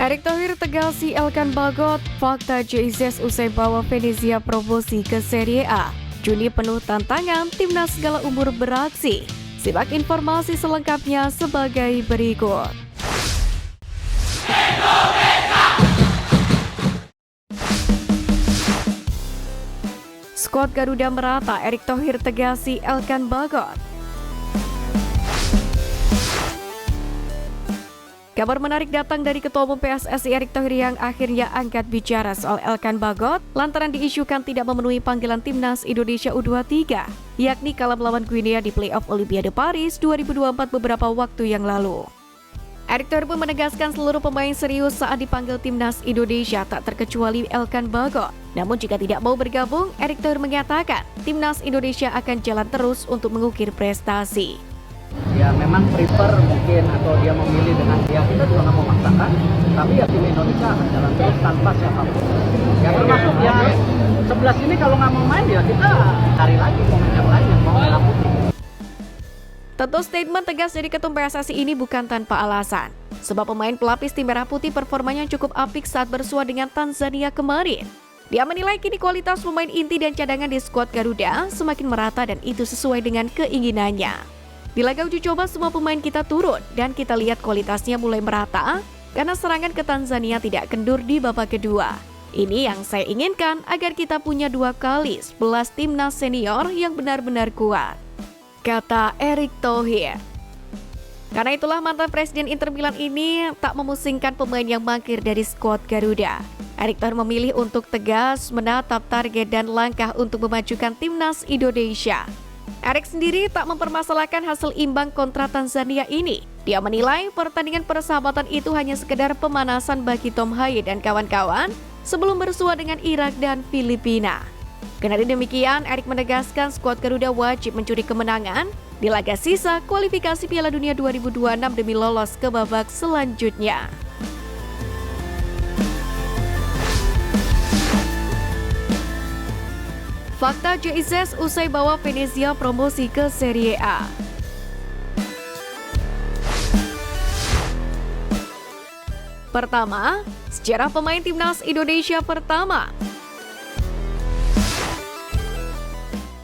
Erick Thohir tegasi Elkan Bagot, fakta JIZ usai bawa Venezia promosi ke Serie A. Juni penuh tantangan, timnas segala umur beraksi. Simak informasi selengkapnya sebagai berikut. Skuad Garuda merata, Erick Thohir tegasi Elkan Bagot. Kabar menarik datang dari Ketua Umum PSSI Erick Thohir yang akhirnya angkat bicara soal Elkan Bagot lantaran diisukan tidak memenuhi panggilan timnas Indonesia U23, yakni kalah melawan Guinea di playoff Olimpiade Paris 2024 beberapa waktu yang lalu. Erick Thohir pun menegaskan seluruh pemain serius saat dipanggil timnas Indonesia, tak terkecuali Elkan Bagot. Namun jika tidak mau bergabung, Erick Thohir mengatakan timnas Indonesia akan jalan terus untuk mengukir prestasi. Ya memang prefer mungkin atau dia memilih dengan dia, kita juga nggak memaksakan, tapi ya tim Indonesia akan jalan terus tanpa siapapun. Ya termasuk ya 11 ini kalau nggak mau main ya kita cari lagi pemain yang lain yang mau merah putih. Tentu statement tegas dari Ketum PSSI ini bukan tanpa alasan, sebab pemain pelapis tim merah putih performanya cukup apik saat bersua dengan Tanzania kemarin. Dia menilai kini kualitas pemain inti dan cadangan di skuad Garuda semakin merata dan itu sesuai dengan keinginannya. Di laga uji coba semua pemain kita turun dan kita lihat kualitasnya mulai merata karena serangan ke Tanzania tidak kendur di babak kedua. Ini yang saya inginkan agar kita punya 2 kali 11 timnas senior yang benar-benar kuat, kata Erick Thohir. Karena itulah mantan Presiden Inter Milan ini tak memusingkan pemain yang mangkir dari skuad Garuda. Erick Thohir memilih untuk tegas menatap target dan langkah untuk memajukan timnas Indonesia. Erick sendiri tak mempermasalahkan hasil imbang kontra Tanzania ini. Dia menilai pertandingan persahabatan itu hanya sekedar pemanasan bagi Tom Haye dan kawan-kawan sebelum bersua dengan Irak dan Filipina. Kendati demikian, Erick menegaskan skuad Garuda wajib mencuri kemenangan di laga sisa kualifikasi Piala Dunia 2026 demi lolos ke babak selanjutnya. Fakta JIZ usai bawa Venezia promosi ke Serie A. Pertama, sejarah pemain timnas Indonesia pertama.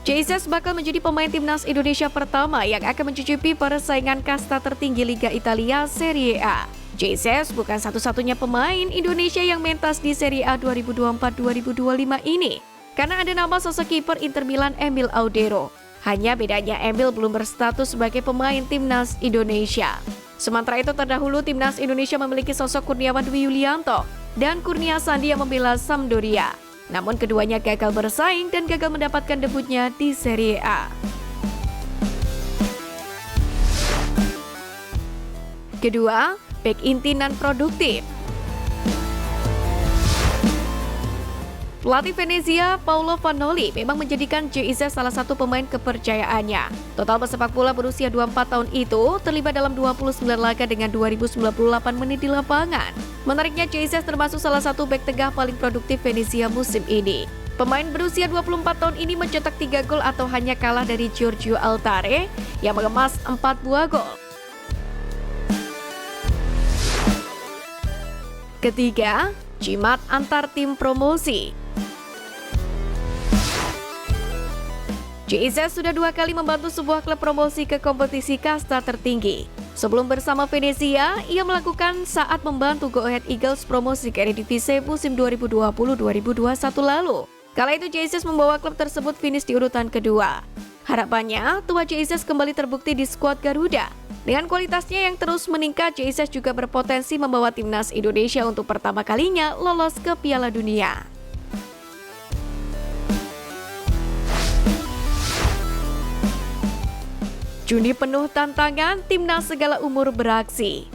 JIZ bakal menjadi pemain timnas Indonesia pertama yang akan mencicipi persaingan kasta tertinggi Liga Italia Serie A. JIZ bukan satu-satunya pemain Indonesia yang mentas di Serie A 2024-2025 ini. Karena ada nama sosok kiper Inter Milan Emil Audero. Hanya bedanya Emil belum berstatus sebagai pemain timnas Indonesia. Sementara itu terdahulu timnas Indonesia memiliki sosok Kurniawan Dwi Yulianto dan Kurnia Sandi yang membela Sampdoria. Namun keduanya gagal bersaing dan gagal mendapatkan debutnya di Serie A. Kedua, bek inti non produktif. Pelatih Venezia, Paulo Vanoli, memang menjadikan JIZ salah satu pemain kepercayaannya. Total pesepak bola berusia 24 tahun itu terlibat dalam 29 laga dengan 2098 menit di lapangan. Menariknya, JIZ termasuk salah satu bek tengah paling produktif Venezia musim ini. Pemain berusia 24 tahun ini mencetak 3 gol atau hanya kalah dari Giorgio Altare yang mengemas 4 buah gol. Ketiga, jimat antar tim promosi. JIZ sudah 2 kali membantu sebuah klub promosi ke kompetisi kasta tertinggi. Sebelum bersama Venezia, ia melakukan saat membantu Go Ahead Eagles promosi ke Eredivisie musim 2020-2021 lalu. Kala itu JIZ membawa klub tersebut finish di urutan kedua. Harapannya, tua JIZ kembali terbukti di skuad Garuda. Dengan kualitasnya yang terus meningkat, JIZ juga berpotensi membawa timnas Indonesia untuk pertama kalinya lolos ke Piala Dunia. Juni penuh tantangan, timnas segala umur beraksi.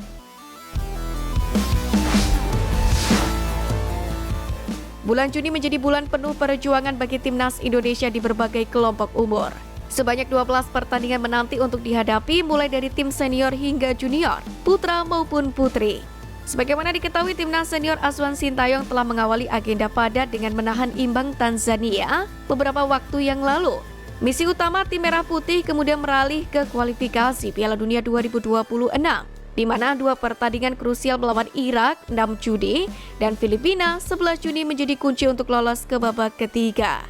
Bulan Juni menjadi bulan penuh perjuangan bagi timnas Indonesia di berbagai kelompok umur. Sebanyak 12 pertandingan menanti untuk dihadapi mulai dari tim senior hingga junior, putra maupun putri. Sebagaimana diketahui, timnas senior Azwan Sintayong telah mengawali agenda padat dengan menahan imbang Tanzania beberapa waktu yang lalu. Misi utama tim Merah Putih kemudian beralih ke kualifikasi Piala Dunia 2026. di mana 2 pertandingan krusial melawan Irak 6 Juni dan Filipina 11 Juni menjadi kunci untuk lolos ke babak ketiga.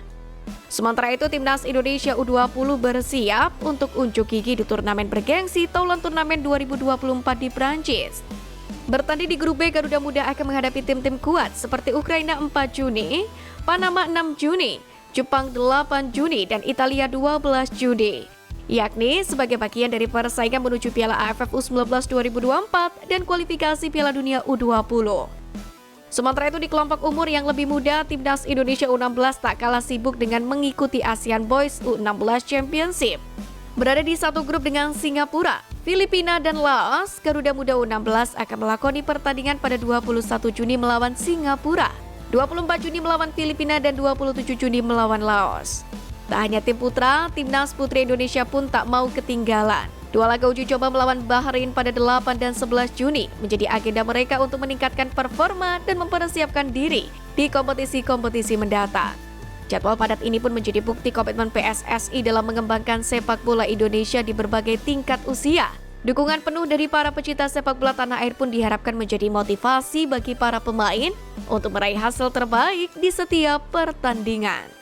Sementara itu, Timnas Indonesia U20 bersiap untuk unjuk gigi di turnamen bergengsi Thailand Turnamen 2024 di Prancis. Bertanding di grup B, Garuda Muda akan menghadapi tim-tim kuat seperti Ukraina 4 Juni, Panama 6 Juni, Jepang 8 Juni, dan Italia 12 Juni. Yakni sebagai bagian dari persaingan menuju Piala AFF U19 2024 dan kualifikasi Piala Dunia U20. Sementara itu di kelompok umur yang lebih muda, Timnas Indonesia U16 tak kalah sibuk dengan mengikuti ASEAN Boys U16 Championship. Berada di satu grup dengan Singapura, Filipina, dan Laos, Garuda Muda U16 akan melakoni pertandingan pada 21 Juni melawan Singapura, 24 Juni melawan Filipina, dan 27 Juni melawan Laos. Tak hanya tim putra, Timnas Putri Indonesia pun tak mau ketinggalan. 2 laga uji coba melawan Bahrain pada 8 dan 11 Juni menjadi agenda mereka untuk meningkatkan performa dan mempersiapkan diri di kompetisi-kompetisi mendatang. Jadwal padat ini pun menjadi bukti komitmen PSSI dalam mengembangkan sepak bola Indonesia di berbagai tingkat usia. Dukungan penuh dari para pecinta sepak bola tanah air pun diharapkan menjadi motivasi bagi para pemain untuk meraih hasil terbaik di setiap pertandingan.